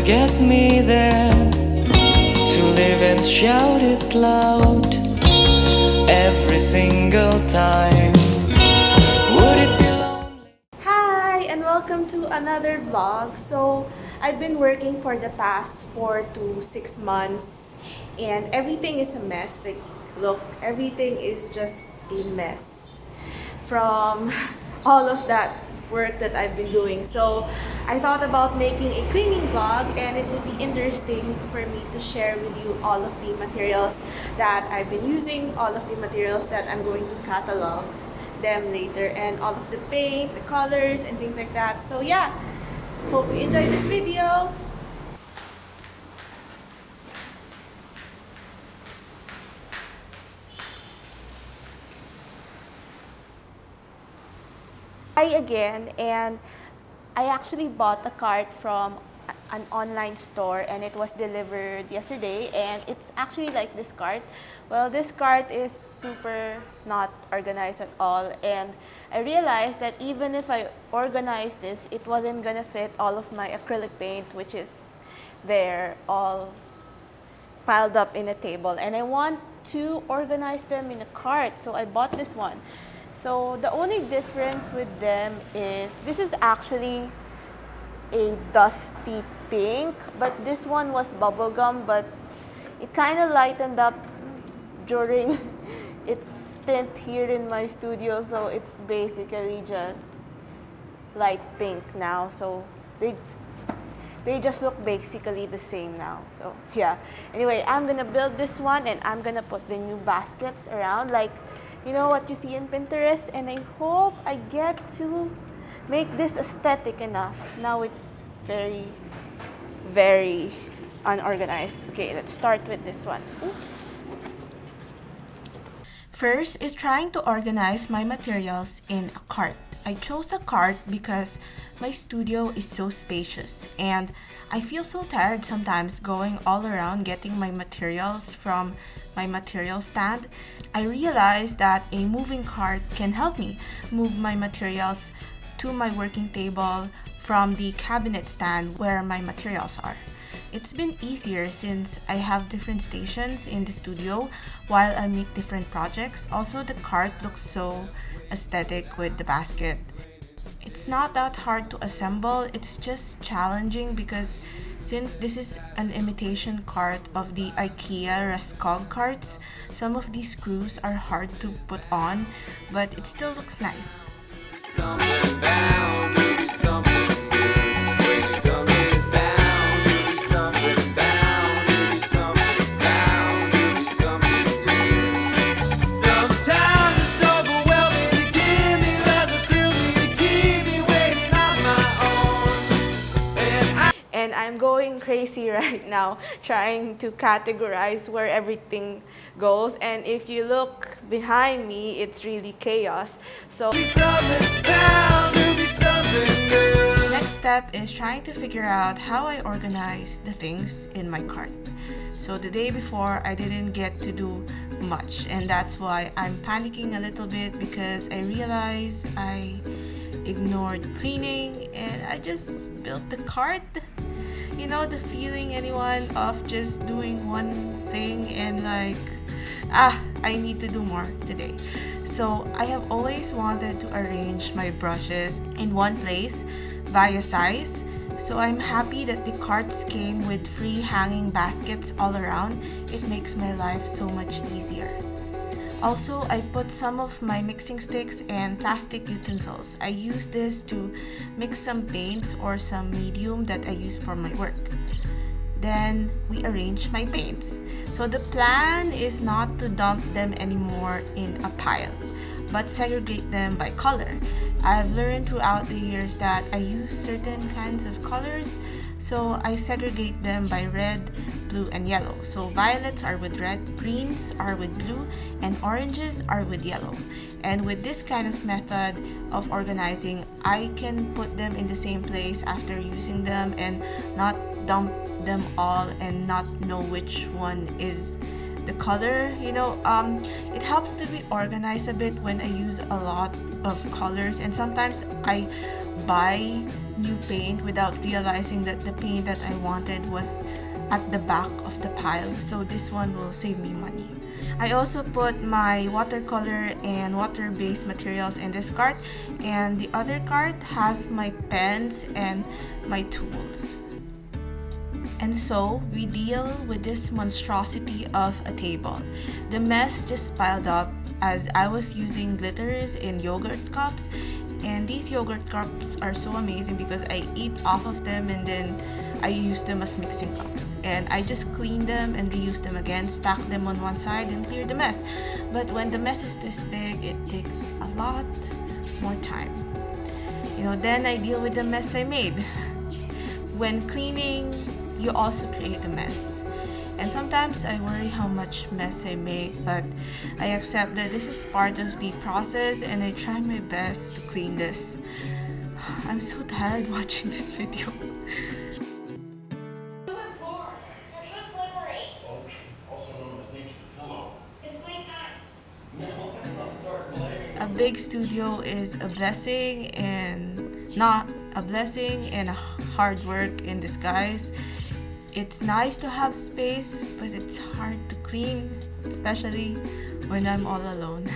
get me there to live and shout it loud every single time. Would it be lonely? Hi and welcome to another vlog. So I've been working for the past 4 to 6 months and everything is a mess. Like look, everything is just a mess from all of that work that I've been doing. So I thought about making a cleaning vlog, and it would be interesting for me to share with you all of the materials that I've been using, all of the materials that I'm going to catalog them later, and all of the paint, the colors, and things like that. So yeah, hope you enjoy this video. Hi again, and I actually bought a cart from an online store, and it was delivered yesterday, and it's actually like this cart. Well, this cart is super not organized at all, and I realized that even if I organized this, it wasn't gonna fit all of my acrylic paint, which is there all piled up in a table, and I want to organize them in a cart, so I bought this one. So the only difference with them is this is actually a dusty pink, but this one was bubblegum, but it kind of lightened up during its stint here in my studio, so it's basically just light pink now. So they just look basically the same now. So yeah, anyway, I'm gonna build this one, and I'm gonna put the new baskets around, like you know what you see in Pinterest, and I hope I get to make this aesthetic enough. Now it's very unorganized. Okay, let's start with this one. Oops. First is trying to organize my materials in a cart. I chose a cart because my studio is so spacious, and I feel so tired sometimes going all around getting my materials from my material stand. I realized that a moving cart can help me move my materials to my working table from the cabinet stand where my materials are. It's been easier since I have different stations in the studio while I make different projects. Also, the cart looks so aesthetic with the basket. It's not that hard to assemble, it's just challenging because since this is an imitation cart of the IKEA Raskog carts, some of these screws are hard to put on, but it still looks nice. Something bound to be something good. When you come here, it's bound to be something bound to be something bound to be something good. Sometimes it's overwhelming to give me love to thrill me, to keep me waiting on my own. And I'm going crazy right now trying to categorize where everything goes, and if you look behind me, it's really chaos. So next step is trying to figure out how I organize the things in my cart. So the day before, I didn't get to do much, and that's why I'm panicking a little bit because I realized I ignored cleaning and I just built the cart. You know the feeling, anyone, of just doing one thing and like, I need to do more today. So I have always wanted to arrange my brushes in one place via size. So I'm happy that the carts came with free hanging baskets all around. It makes my life so much easier. Also, I put some of my mixing sticks and plastic utensils. I use this to mix some paints or some medium that I use for my work. Then we arrange my paints. So the plan is not to dump them anymore in a pile, but segregate them by color. I've learned throughout the years that I use certain kinds of colors, so I segregate them by red, blue, and yellow. So violets are with red, greens are with blue, and oranges are with yellow. And with this kind of method of organizing, I can put them in the same place after using them and not dump them all and not know which one is the color. It helps to be organized a bit when I use a lot of colors, and sometimes I buy new paint without realizing that the paint that I wanted was at the back of the pile, so this one will save me money. I also put my watercolor and water-based materials in this cart, and the other cart has my pens and my tools. And so we deal with this monstrosity of a table. The mess just piled up as I was using glitters in yogurt cups, and these yogurt cups are so amazing because I eat off of them and then I use them as mixing cups, and I just clean them and reuse them again, stack them on one side and clear the mess. But when the mess is this big, it takes a lot more time. Then I deal with the mess I made. When cleaning, you also create a mess. And sometimes I worry how much mess I make, but I accept that this is part of the process and I try my best to clean this. I'm so tired watching this video. A big studio is a blessing and not a blessing, and a hard work in disguise. It's nice to have space, but it's hard to clean, especially when I'm all alone.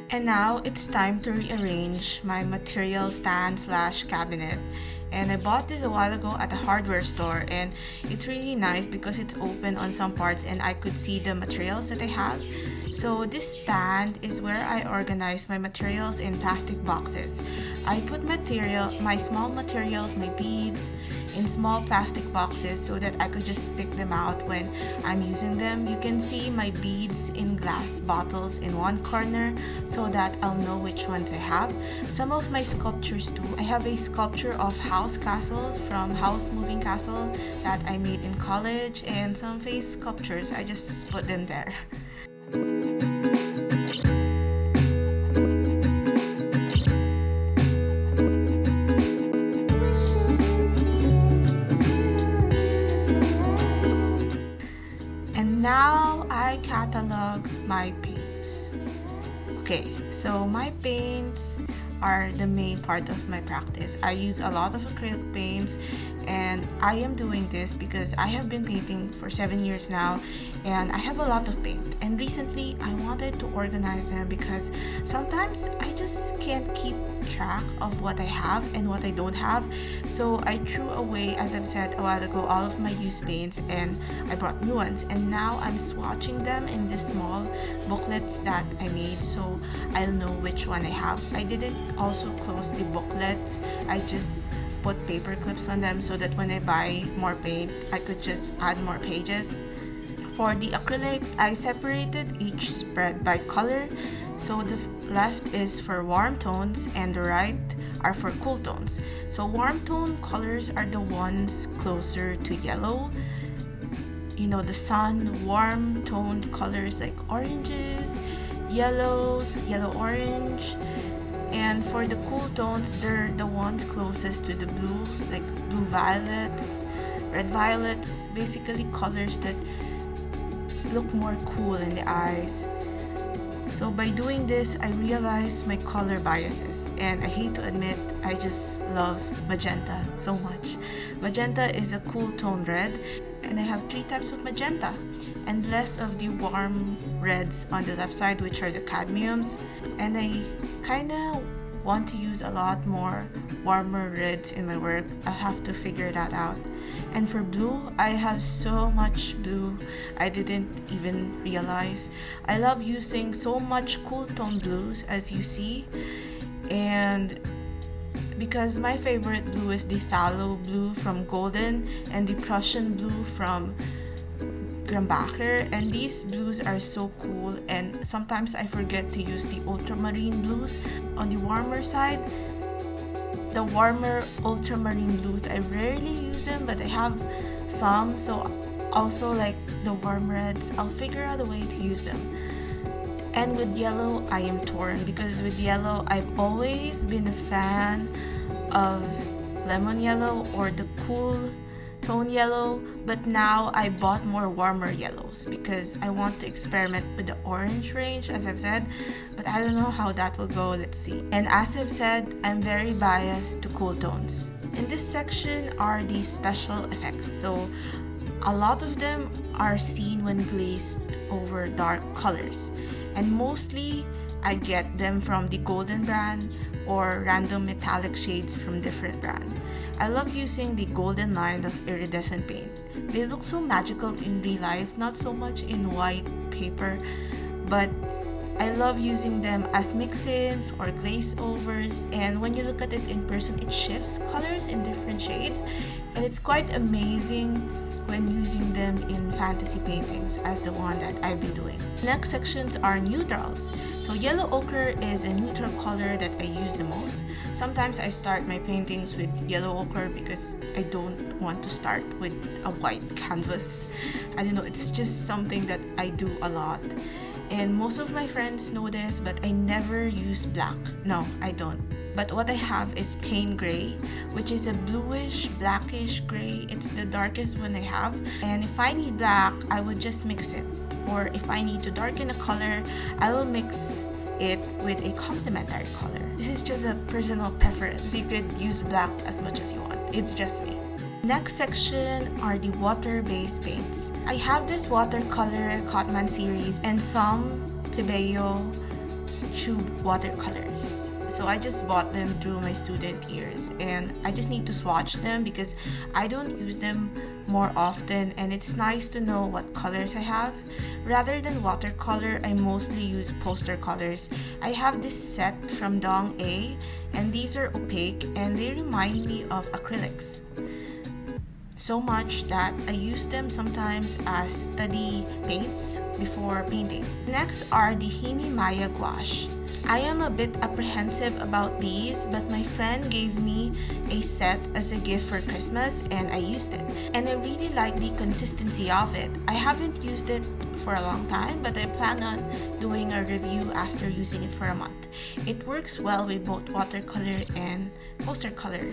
And now it's time to rearrange my material stand slash cabinet. And I bought this a while ago at a hardware store, and it's really nice because it's open on some parts and I could see the materials that I have. So this stand is where I organize my materials in plastic boxes. I put my small materials, my beads, in small plastic boxes so that I could just pick them out when I'm using them. You can see my beads in glass bottles in one corner so that I'll know which ones I have. Some of my sculptures too. I have a sculpture of House Castle from House Moving Castle that I made in college, and some face sculptures, I just put them there. Now I catalog my paints. Okay, so my paints are the main part of my practice. I use a lot of acrylic paints, and I am doing this because I have been painting for 7 years now, and I have a lot of paint. And recently I wanted to organize them because sometimes I just can't keep track of what I have and what I don't have. So I threw away, as I've said a while ago, all of my used paints, and I brought new ones, and now I'm swatching them in these small booklets that I made so I'll know which one I have. I didn't also close the booklets. I just put paper clips on them so that when I buy more paint, I could just add more pages. For the acrylics, I separated each spread by color. So the left is for warm tones and the right are for cool tones. So warm tone colors are the ones closer to yellow. You know, the sun, warm toned colors like oranges, yellows, yellow-orange. And for the cool tones, they're the ones closest to the blue, like blue violets, red violets, basically colors that look more cool in the eyes. So by doing this, I realized my color biases, and I hate to admit, I just love magenta so much. Magenta is a cool tone red, and I have 3 types of magenta and less of the warm reds on the left side, which are the cadmiums. And I kind of want to use a lot more warmer reds in my work. I'll have to figure that out. And for blue, I have so much blue I didn't even realize. I love using so much cool tone blues, as you see, and because my favorite blue is the phthalo blue from Golden and the Prussian blue from Grambacher, and these blues are so cool, and sometimes I forget to use the ultramarine blues on the warmer side. The warmer ultramarine blues, I rarely use them, but I have some. So also like the warm reds, I'll figure out a way to use them. And with yellow, I am torn because with yellow, I've always been a fan of lemon yellow or the cool tone yellow, but now I bought more warmer yellows because I want to experiment with the orange range, as I've said, but I don't know how that will go. Let's see. And as I've said, I'm very biased to cool tones. In this section are the special effects. So a lot of them are seen when glazed over dark colors, and mostly I get them from the Golden brand or random metallic shades from different brands. I love using the Golden line of iridescent paint. They look so magical in real life, not so much in white paper, but I love using them as mix-ins or glaze overs, and when you look at it in person, it shifts colors in different shades, and it's quite amazing when using them in fantasy paintings as the one that I've been doing. Next sections are neutrals. So yellow ochre is a neutral color that I use the most. Sometimes I start my paintings with yellow ochre because I don't want to start with a white canvas. I don't know, it's just something that I do a lot. And most of my friends know this, but I never use black. No, I don't. But what I have is paint gray, which is a bluish, blackish gray. It's the darkest one I have. And if I need black, I would just mix it. Or if I need to darken a color, I will mix it with a complementary color. This is just a personal preference. You could use black as much as you want. It's just me. Next section are the water-based paints. I have this watercolor Cotman series and some Pebeo tube watercolors. So I just bought them through my student years, and I just need to swatch them because I don't use them more often, and it's nice to know what colors I have. Rather than watercolor, I mostly use poster colors. I have this set from Dong A, and these are opaque and they remind me of acrylics. so much that I use them sometimes as study paints before painting. Next are the Hini Maya gouache. I am a bit apprehensive about these, but my friend gave me a set as a gift for Christmas and I used it. And I really like the consistency of it. I haven't used it for a long time, but I plan on doing a review after using it for a month. It works well with both watercolor and poster color.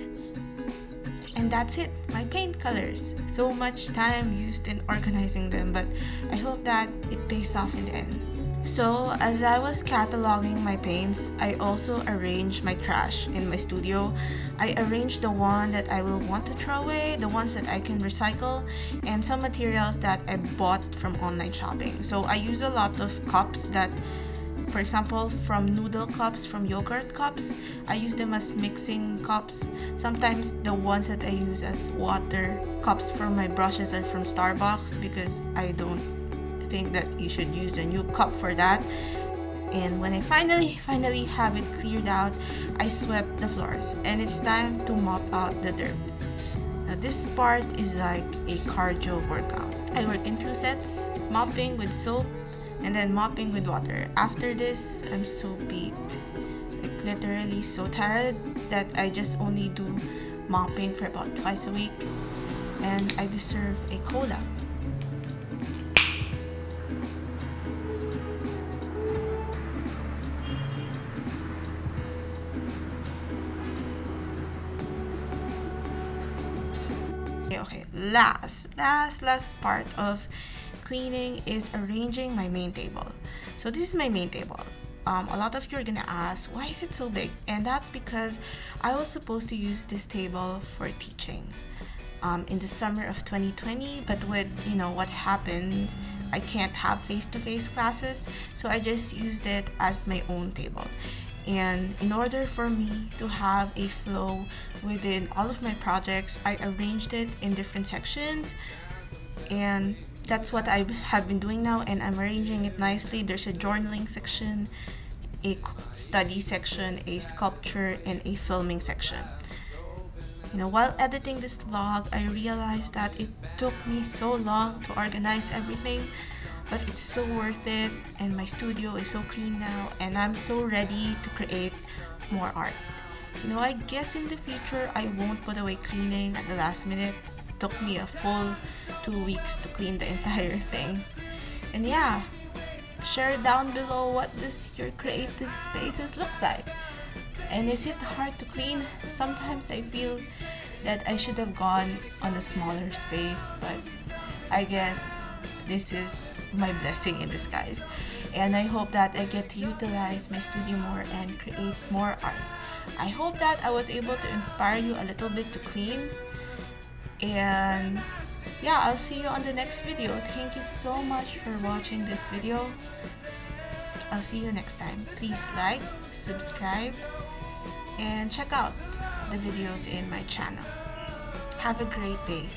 And that's it, my paint colors. So much time used in organizing them, but I hope that it pays off in the end. So as I was cataloging my paints, I also arranged my trash in my studio. I arranged the one that I will want to throw away, the ones that I can recycle, and some materials that I bought from online shopping. So I use a lot of cups that, for example, from noodle cups, from yogurt cups, I use them as mixing cups. Sometimes the ones that I use as water cups for my brushes are from Starbucks because I don't think that you should use a new cup for that. And when I finally have it cleared out, I swept the floors and it's time to mop out the dirt. Now this part is like a cardio workout. I work in 2 sets, mopping with soap and then mopping with water. After this, I'm so beat, like literally so tired that I just only do mopping for about twice a week, and I deserve a cola. Okay, last part of cleaning is arranging my main table. So this is my main table. A lot of you are gonna ask, why is it so big? And that's because I was supposed to use this table for teaching in the summer of 2020, but with what's happened, I can't have face-to-face classes, so I just used it as my own table. And in order for me to have a flow within all of my projects, I arranged it in different sections, and that's what I have been doing now, and I'm arranging it nicely. There's a journaling section, a study section, a sculpture, and a filming section. While editing this vlog, I realized that it took me so long to organize everything, but it's so worth it, and my studio is so clean now, and I'm so ready to create more art. I guess in the future, I won't put away cleaning at the last minute. It took me a full 2 weeks to clean the entire thing. And yeah, share down below what does your creative spaces look like. And is it hard to clean? Sometimes I feel that I should have gone on a smaller space, but I guess this is my blessing in disguise. And I hope that I get to utilize my studio more and create more art. I hope that I was able to inspire you a little bit to clean. And yeah, I'll see you on the next video. Thank you so much for watching this video. I'll see you next time. Please like, subscribe, and check out the videos in my channel. Have a great day.